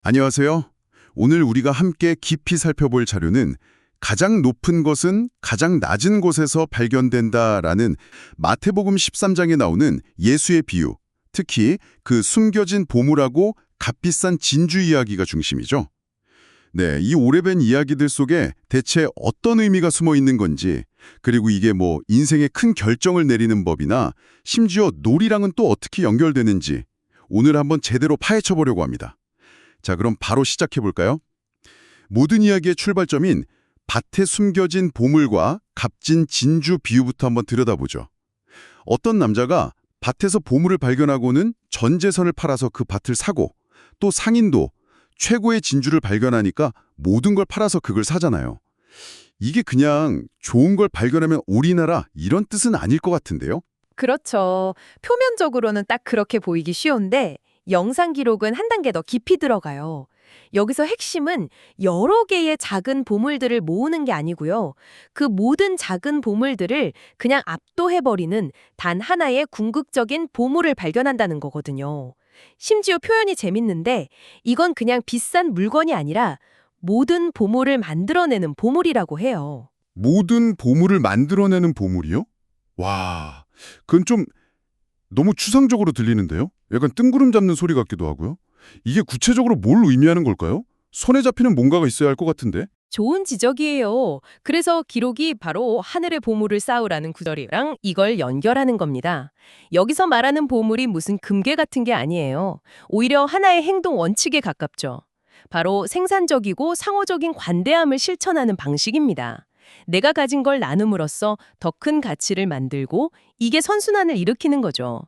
안녕하세요. 오늘 우리가 함께 깊이 살펴볼 자료는 가장 높은 것은 가장 낮은 곳에서 발견된다라는 마태복음 13장에 나오는 예수의 비유, 특히 그 숨겨진 보물하고 값비싼 진주 이야기가 중심이죠. 네, 이 오래된 이야기들 속에 대체 어떤 의미가 숨어 있는 건지, 그리고 이게 인생의 큰 결정을 내리는 법이나 심지어 놀이랑은 또 어떻게 연결되는지 오늘 한번 제대로 파헤쳐 보려고 합니다. 자, 그럼 바로 시작해 볼까요? 모든 이야기의 출발점인 밭에 숨겨진 보물과 값진 진주 비유부터 한번 들여다보죠. 어떤 남자가 밭에서 보물을 발견하고는 전 재산을 팔아서 그 밭을 사고, 또 상인도 최고의 진주를 발견하니까 모든 걸 팔아서 그걸 사잖아요. 이게 그냥 좋은 걸 발견하면 올인하라 이런 뜻은 아닐 것 같은데요? 그렇죠. 표면적으로는 딱 그렇게 보이기 쉬운데 영상 기록은 한 단계 더 깊이 들어가요. 여기서 핵심은 여러 개의 작은 보물들을 모으는 게 아니고요. 그 모든 작은 보물들을 그냥 압도해버리는 단 하나의 궁극적인 보물을 발견한다는 거거든요. 심지어 표현이 재밌는데 이건 그냥 비싼 물건이 아니라 모든 보물을 만들어내는 보물이라고 해요. 모든 보물을 만들어내는 보물이요? 와, 그건 좀 너무 추상적으로 들리는데요? 약간 뜬구름 잡는 소리 같기도 하고요. 이게 구체적으로 뭘 의미하는 걸까요? 손에 잡히는 뭔가가 있어야 할 것 같은데? 좋은 지적이에요. 그래서 기록이 바로 하늘의 보물을 쌓으라는 구절이랑 이걸 연결하는 겁니다. 여기서 말하는 보물이 무슨 금괴 같은 게 아니에요. 오히려 하나의 행동 원칙에 가깝죠. 바로 생산적이고 상호적인 관대함을 실천하는 방식입니다. 내가 가진 걸 나눔으로써 더 큰 가치를 만들고 이게 선순환을 일으키는 거죠.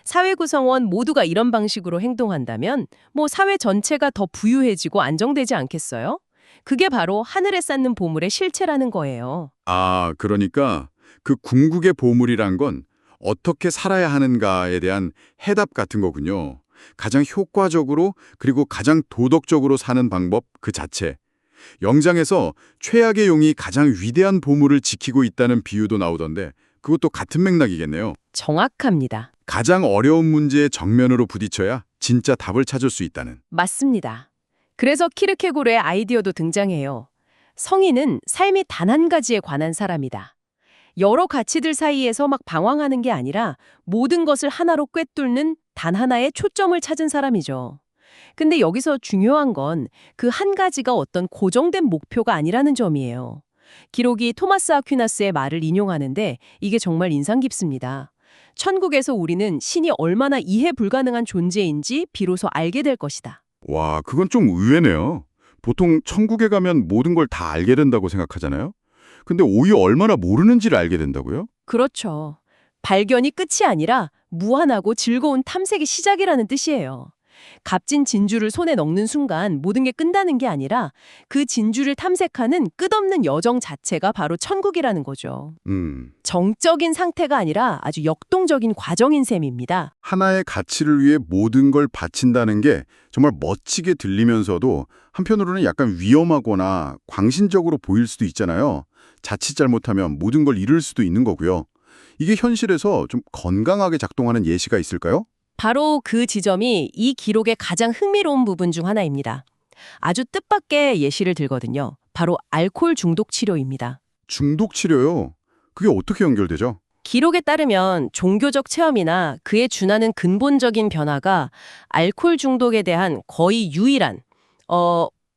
사회 구성원 모두가 이런 방식으로 행동한다면 사회 전체가 더 부유해지고 안정되지 않겠어요? 그게 바로 하늘에 쌓는 보물의 실체라는 거예요. 아, 그러니까 그 궁극의 보물이란 건 어떻게 살아야 하는가에 대한 해답 같은 거군요. 가장 효과적으로 그리고 가장 도덕적으로 사는 방법 그 자체. 영장에서 최악의 용이 가장 위대한 보물을 지키고 있다는 비유도 나오던데 그것도 같은 맥락이겠네요. 정확합니다. 가장 어려운 문제에 정면으로 부딪혀야 진짜 답을 찾을 수 있다는. 맞습니다. 그래서 키르케고르의 아이디어도 등장해요. 성인은 삶이 단 한 가지에 관한 사람이다. 여러 가치들 사이에서 막 방황하는 게 아니라 모든 것을 하나로 꿰뚫는 단 하나의 초점을 찾은 사람이죠. 근데 여기서 중요한 건 그 한 가지가 어떤 고정된 목표가 아니라는 점이에요. 기록이 토마스 아퀴나스의 말을 인용하는데 이게 정말 인상 깊습니다. 천국에서 우리는 신이 얼마나 이해 불가능한 존재인지 비로소 알게 될 것이다. 와, 그건 좀 의외네요. 보통 천국에 가면 모든 걸 다 알게 된다고 생각하잖아요. 근데 오히려 얼마나 모르는지를 알게 된다고요? 그렇죠. 발견이 끝이 아니라 무한하고 즐거운 탐색의 시작이라는 뜻이에요. 값진 진주를 손에 넣는 순간 모든 게 끝나는 게 아니라 그 진주를 탐색하는 끝없는 여정 자체가 바로 천국이라는 거죠. 정적인 상태가 아니라 아주 역동적인 과정인 셈입니다. 하나의 가치를 위해 모든 걸 바친다는 게 정말 멋지게 들리면서도 한편으로는 약간 위험하거나 광신적으로 보일 수도 있잖아요. 자칫 잘못하면 모든 걸 잃을 수도 있는 거고요. 이게 현실에서 좀 건강하게 작동하는 예시가 있을까요? 바로 그 지점이 이 기록의 가장 흥미로운 부분 중 하나입니다. 아주 뜻밖의 예시를 들거든요. 바로 알코올 중독 치료입니다. 중독 치료요? 그게 어떻게 연결되죠? 기록에 따르면 종교적 체험이나 그에 준하는 근본적인 변화가 알코올 중독에 대한 거의 유일한,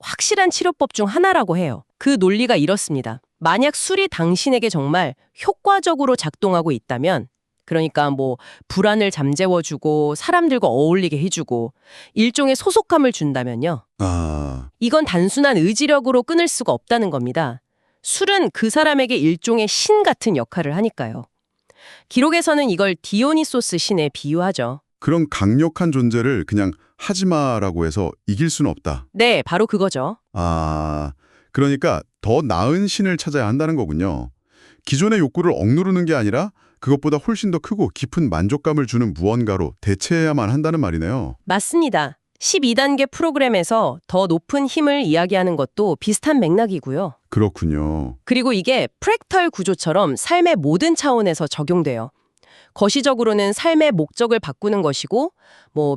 확실한 치료법 중 하나라고 해요. 그 논리가 이렇습니다. 만약 술이 당신에게 정말 효과적으로 작동하고 있다면, 그러니까 불안을 잠재워주고 사람들과 어울리게 해주고 일종의 소속감을 준다면요. 이건 단순한 의지력으로 끊을 수가 없다는 겁니다. 술은 그 사람에게 일종의 신 같은 역할을 하니까요. 기록에서는 이걸 디오니소스 신에 비유하죠. 그런 강력한 존재를 그냥 하지마라고 해서 이길 수는 없다. 네, 바로 그거죠. 아, 그러니까 더 나은 신을 찾아야 한다는 거군요. 기존의 욕구를 억누르는 게 아니라 그것보다 훨씬 더 크고 깊은 만족감을 주는 무언가로 대체해야만 한다는 말이네요. 맞습니다. 12단계 프로그램에서 더 높은 힘을 이야기하는 것도 비슷한 맥락이고요. 그렇군요. 그리고 이게 프랙탈 구조처럼 삶의 모든 차원에서 적용돼요. 거시적으로는 삶의 목적을 바꾸는 것이고,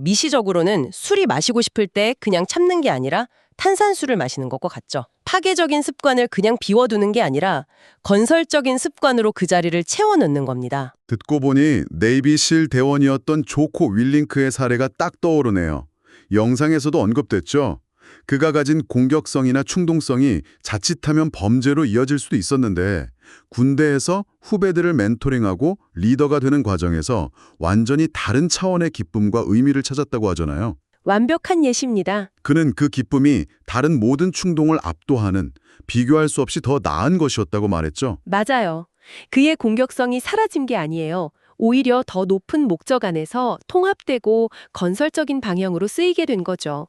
미시적으로는 술이 마시고 싶을 때 그냥 참는 게 아니라 탄산수를 마시는 것과 같죠. 파괴적인 습관을 그냥 비워두는 게 아니라 건설적인 습관으로 그 자리를 채워넣는 겁니다. 듣고 보니 네이비실 대원이었던 조코 윌링크의 사례가 딱 떠오르네요. 영상에서도 언급됐죠. 그가 가진 공격성이나 충동성이 자칫하면 범죄로 이어질 수도 있었는데 군대에서 후배들을 멘토링하고 리더가 되는 과정에서 완전히 다른 차원의 기쁨과 의미를 찾았다고 하잖아요. 완벽한 예시입니다. 그는 그 기쁨이 다른 모든 충동을 압도하는 비교할 수 없이 더 나은 것이었다고 말했죠. 맞아요. 그의 공격성이 사라진 게 아니에요. 오히려 더 높은 목적 안에서 통합되고 건설적인 방향으로 쓰이게 된 거죠.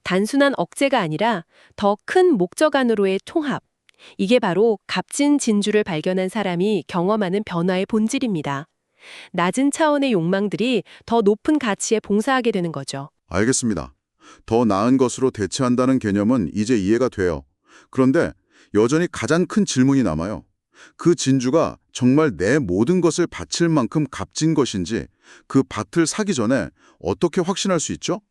단순한 억제가 아니라 더 큰 목적 안으로의 통합. 이게 바로 값진 진주를 발견한 사람이 경험하는 변화의 본질입니다. 낮은 차원의 욕망들이 더 높은 가치에 봉사하게 되는 거죠. 알겠습니다. 더 나은 것으로 대체한다는 개념은 이제 이해가 돼요. 그런데 여전히 가장 큰 질문이 남아요. 그 진주가 정말 내 모든 것을 바칠 만큼 값진 것인지 그 밭을 사기 전에 어떻게 확신할 수 있죠?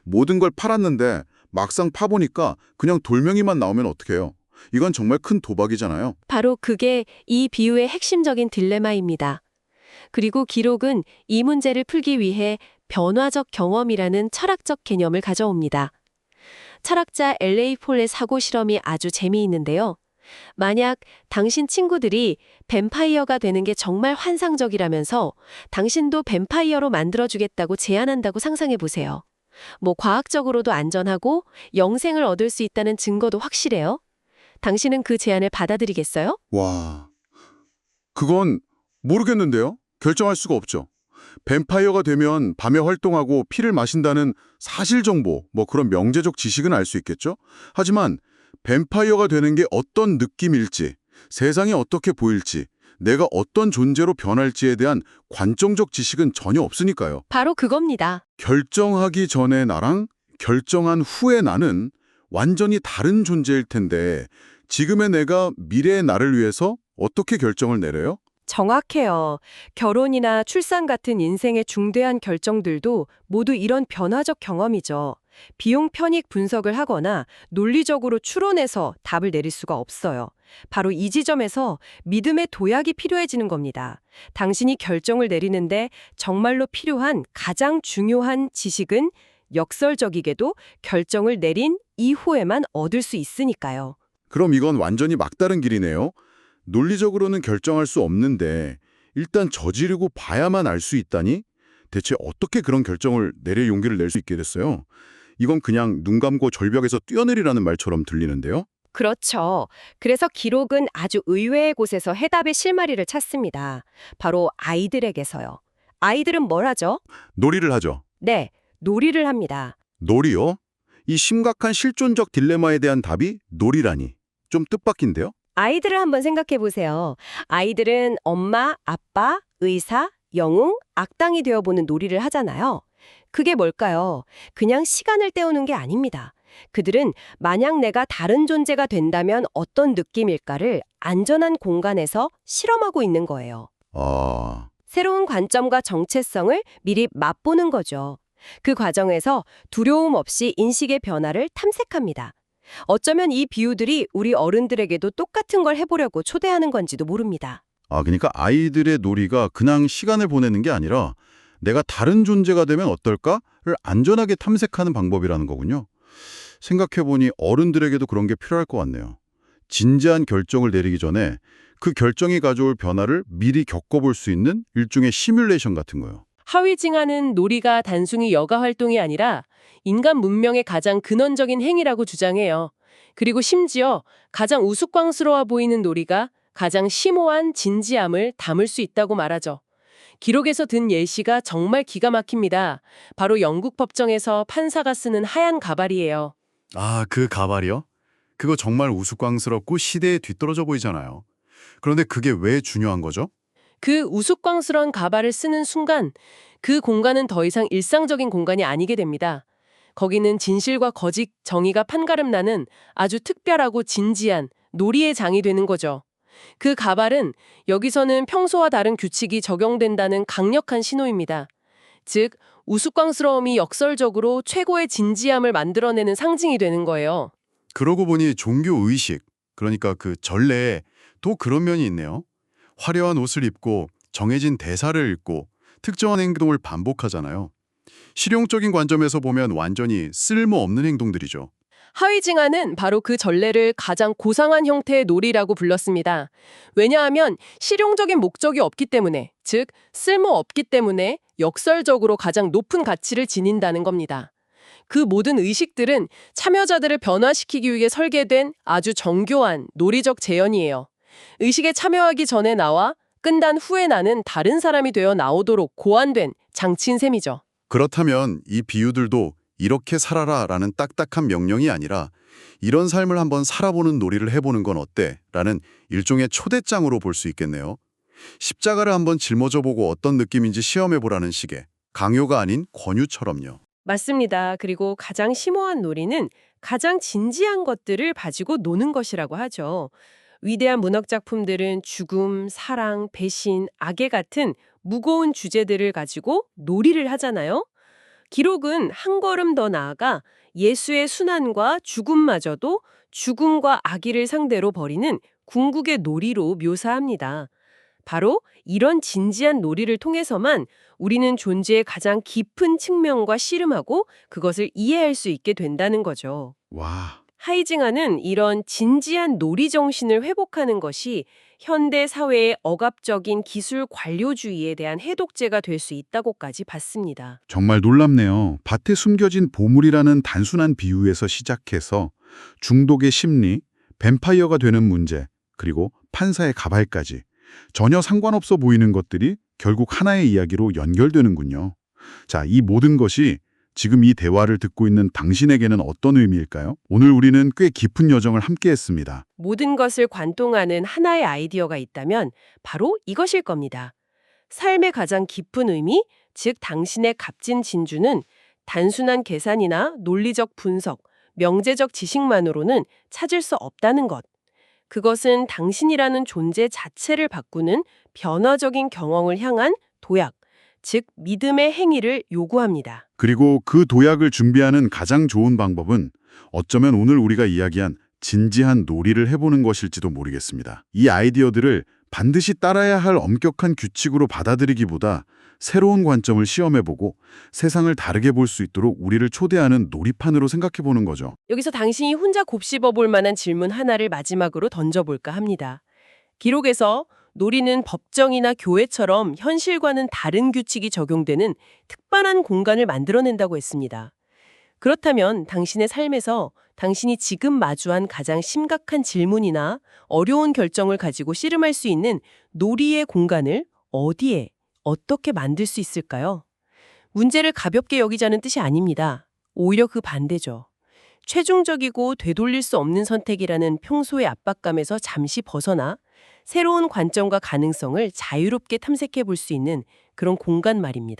모든 걸 팔았는데 막상 파보니까 그냥 돌멩이만 나오면 어떡해요? 이건 정말 큰 도박이잖아요. 바로 그게 이 비유의 핵심적인 딜레마입니다. 그리고 기록은 이 문제를 풀기 위해 변화적 경험이라는 철학적 개념을 가져옵니다. 철학자 L.A. 폴의 사고 실험이 아주 재미있는데요. 만약 당신 친구들이 뱀파이어가 되는 게 정말 환상적이라면서 당신도 뱀파이어로 만들어주겠다고 제안한다고 상상해 보세요. 과학적으로도 안전하고 영생을 얻을 수 있다는 증거도 확실해요. 당신은 그 제안을 받아들이겠어요? 와, 그건 모르겠는데요? 결정할 수가 없죠. 뱀파이어가 되면 밤에 활동하고 피를 마신다는 사실 정보, 그런 명제적 지식은 알 수 있겠죠? 하지만 뱀파이어가 되는 게 어떤 느낌일지, 세상이 어떻게 보일지, 내가 어떤 존재로 변할지에 대한 관점적 지식은 전혀 없으니까요. 바로 그겁니다. 결정하기 전에 나랑 결정한 후에 나는 완전히 다른 존재일 텐데 지금의 내가 미래의 나를 위해서 어떻게 결정을 내려요? 정확해요. 결혼이나 출산 같은 인생의 중대한 결정들도 모두 이런 변화적 경험이죠. 비용 편익 분석을 하거나 논리적으로 추론해서 답을 내릴 수가 없어요. 바로 이 지점에서 믿음의 도약이 필요해지는 겁니다. 당신이 결정을 내리는데 정말로 필요한 가장 중요한 지식은 역설적이게도 결정을 내린 이후에만 얻을 수 있으니까요. 그럼 이건 완전히 막다른 길이네요. 논리적으로는 결정할 수 없는데 일단 저지르고 봐야만 알 수 있다니? 대체 어떻게 그런 결정을 내릴 용기를 낼 수 있게 됐어요? 이건 그냥 눈 감고 절벽에서 뛰어내리라는 말처럼 들리는데요. 그렇죠. 그래서 기록은 아주 의외의 곳에서 해답의 실마리를 찾습니다. 바로 아이들에게서요. 아이들은 뭘 하죠? 놀이를 하죠. 네, 놀이를 합니다. 놀이요? 이 심각한 실존적 딜레마에 대한 답이 놀이라니. 좀 뜻밖인데요? 아이들을 한번 생각해 보세요. 아이들은 엄마, 아빠, 의사, 영웅, 악당이 되어보는 놀이를 하잖아요. 그게 뭘까요? 그냥 시간을 때우는 게 아닙니다. 그들은 만약 내가 다른 존재가 된다면 어떤 느낌일까를 안전한 공간에서 실험하고 있는 거예요. 아, 새로운 관점과 정체성을 미리 맛보는 거죠. 그 과정에서 두려움 없이 인식의 변화를 탐색합니다. 어쩌면 이 비유들이 우리 어른들에게도 똑같은 걸 해보려고 초대하는 건지도 모릅니다. 그러니까 아이들의 놀이가 그냥 시간을 보내는 게 아니라 내가 다른 존재가 되면 어떨까를 안전하게 탐색하는 방법이라는 거군요. 생각해보니 어른들에게도 그런 게 필요할 것 같네요. 진지한 결정을 내리기 전에 그 결정이 가져올 변화를 미리 겪어볼 수 있는 일종의 시뮬레이션 같은 거요. 하위징하는 놀이가 단순히 여가 활동이 아니라 인간 문명의 가장 근원적인 행위라고 주장해요. 그리고 심지어 가장 우스꽝스러워 보이는 놀이가 가장 심오한 진지함을 담을 수 있다고 말하죠. 기록에서 든 예시가 정말 기가 막힙니다. 바로 영국 법정에서 판사가 쓰는 하얀 가발이에요. 그 가발이요? 그거 정말 우스꽝스럽고 시대에 뒤떨어져 보이잖아요. 그런데 그게 왜 중요한 거죠? 그 우스꽝스러운 가발을 쓰는 순간 그 공간은 더 이상 일상적인 공간이 아니게 됩니다. 거기는 진실과 거짓, 정의가 판가름 나는 아주 특별하고 진지한 놀이의 장이 되는 거죠. 그 가발은 여기서는 평소와 다른 규칙이 적용된다는 강력한 신호입니다. 즉, 우스꽝스러움이 역설적으로 최고의 진지함을 만들어내는 상징이 되는 거예요. 그러고 보니 종교의식, 그러니까 그 전례에 또 그런 면이 있네요. 화려한 옷을 입고 정해진 대사를 읽고 특정한 행동을 반복하잖아요. 실용적인 관점에서 보면 완전히 쓸모없는 행동들이죠. 하위징하는 바로 그 전례를 가장 고상한 형태의 놀이라고 불렀습니다. 왜냐하면 실용적인 목적이 없기 때문에, 즉 쓸모없기 때문에 역설적으로 가장 높은 가치를 지닌다는 겁니다. 그 모든 의식들은 참여자들을 변화시키기 위해 설계된 아주 정교한 논리적 재현이에요. 의식에 참여하기 전에 나와 끝난 후에 나는 다른 사람이 되어 나오도록 고안된 장치인 셈이죠. 그렇다면 이 비유들도 이렇게 살아라라는 딱딱한 명령이 아니라 이런 삶을 한번 살아보는 놀이를 해보는 건 어때? 라는 일종의 초대장으로 볼 수 있겠네요. 십자가를 한번 짊어져보고 어떤 느낌인지 시험해보라는 식의 강요가 아닌 권유처럼요. 맞습니다. 그리고 가장 심오한 놀이는 가장 진지한 것들을 가지고 노는 것이라고 하죠. 위대한 문학 작품들은 죽음, 사랑, 배신, 악의 같은 무거운 주제들을 가지고 놀이를 하잖아요. 기록은 한 걸음 더 나아가 예수의 순환과 죽음마저도 죽음과 악의를 상대로 벌이는 궁극의 놀이로 묘사합니다. 바로 이런 진지한 놀이를 통해서만 우리는 존재의 가장 깊은 측면과 씨름하고 그것을 이해할 수 있게 된다는 거죠. 와, 하이징하는 이런 진지한 놀이 정신을 회복하는 것이 현대 사회의 억압적인 기술 관료주의에 대한 해독제가 될 수 있다고까지 봤습니다. 정말 놀랍네요. 밭에 숨겨진 보물이라는 단순한 비유에서 시작해서 중독의 심리, 뱀파이어가 되는 문제, 그리고 판사의 가발까지 전혀 상관없어 보이는 것들이 결국 하나의 이야기로 연결되는군요. 자, 이 모든 것이 지금 이 대화를 듣고 있는 당신에게는 어떤 의미일까요? 오늘 우리는 꽤 깊은 여정을 함께 했습니다. 모든 것을 관통하는 하나의 아이디어가 있다면 바로 이것일 겁니다. 삶의 가장 깊은 의미, 즉 당신의 값진 진주는 단순한 계산이나 논리적 분석, 명제적 지식만으로는 찾을 수 없다는 것. 그것은 당신이라는 존재 자체를 바꾸는 변화적인 경험을 향한 도약, 즉 믿음의 행위를 요구합니다. 그리고 그 도약을 준비하는 가장 좋은 방법은 어쩌면 오늘 우리가 이야기한 진지한 놀이를 해보는 것일지도 모르겠습니다. 이 아이디어들을 반드시 따라야 할 엄격한 규칙으로 받아들이기보다 새로운 관점을 시험해보고 세상을 다르게 볼 수 있도록 우리를 초대하는 놀이판으로 생각해보는 거죠. 여기서 당신이 혼자 곱씹어 볼 만한 질문 하나를 마지막으로 던져볼까 합니다. 기록에서 놀이는 법정이나 교회처럼 현실과는 다른 규칙이 적용되는 특별한 공간을 만들어낸다고 했습니다. 그렇다면 당신의 삶에서 당신이 지금 마주한 가장 심각한 질문이나 어려운 결정을 가지고 씨름할 수 있는 놀이의 공간을 어디에, 어떻게 만들 수 있을까요? 문제를 가볍게 여기자는 뜻이 아닙니다. 오히려 그 반대죠. 최종적이고 되돌릴 수 없는 선택이라는 평소의 압박감에서 잠시 벗어나 새로운 관점과 가능성을 자유롭게 탐색해 볼 수 있는 그런 공간 말입니다.